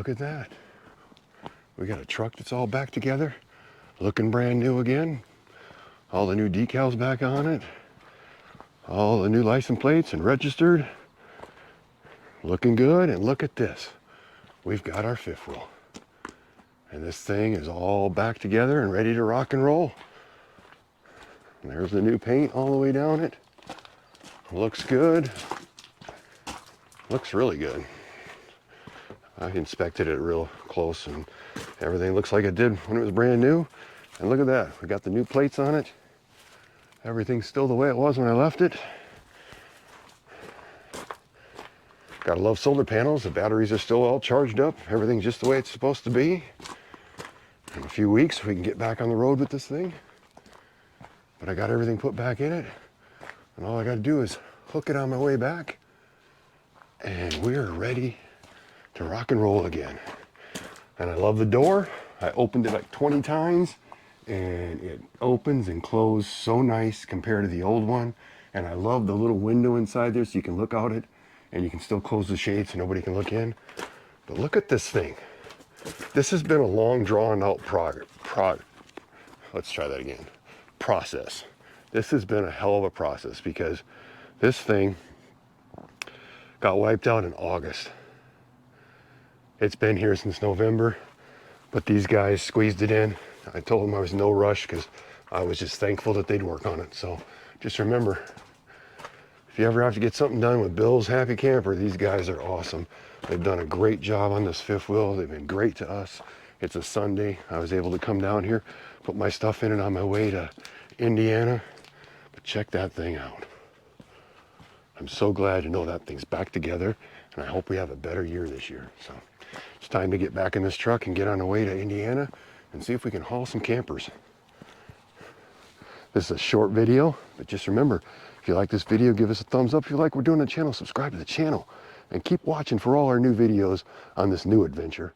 look at that. We got a truck that's all back together, looking brand new again. All the new decals back on it. All the new license plates and registered. Looking good, and look at this. We've got our fifth wheel. And this thing is all back together and ready to rock and roll. And there's the new paint all the way down it. Looks good. Looks really good. I inspected it real close and everything looks like it did when it was brand new. And look at that, we got the new plates on it. Everything's still the way it was when I left it. Gotta love solar panels. The batteries are still all charged up. Everything's just the way it's supposed to be. In a few weeks, we can get back on the road with this thing. But I got everything put back in it. And all I gotta do is hook it on my way back. And we're ready to rock and roll again. And I love the door. I opened it like 20 times. And it opens and closes so nice compared to the old one. And I love the little window inside there so you can look out it and you can still close the shade so nobody can look in. But look at this thing. This has been a long drawn out let's try that again. Process. This has been a hell of a process because this thing got wiped out in August. It's been here since November, but these guys squeezed it in. I told them I was no rush because I was just thankful that they'd work on it. So just remember, if you ever have to get something done with Bill's Happy Camper, these guys are awesome. They've done a great job on this fifth wheel. They've been great to us. It's a Sunday. I was able to come down here, put my stuff in it on my way to Indiana. But check that thing out. I'm so glad to know that thing's back together, and I hope we have a better year this year. So it's time to get back in this truck and get on the way to Indiana and see if we can haul some campers. This is a short video, but just remember, if you like this video, give us a thumbs up. If you like what we're doing on the channel, subscribe to the channel and keep watching for all our new videos on this new adventure.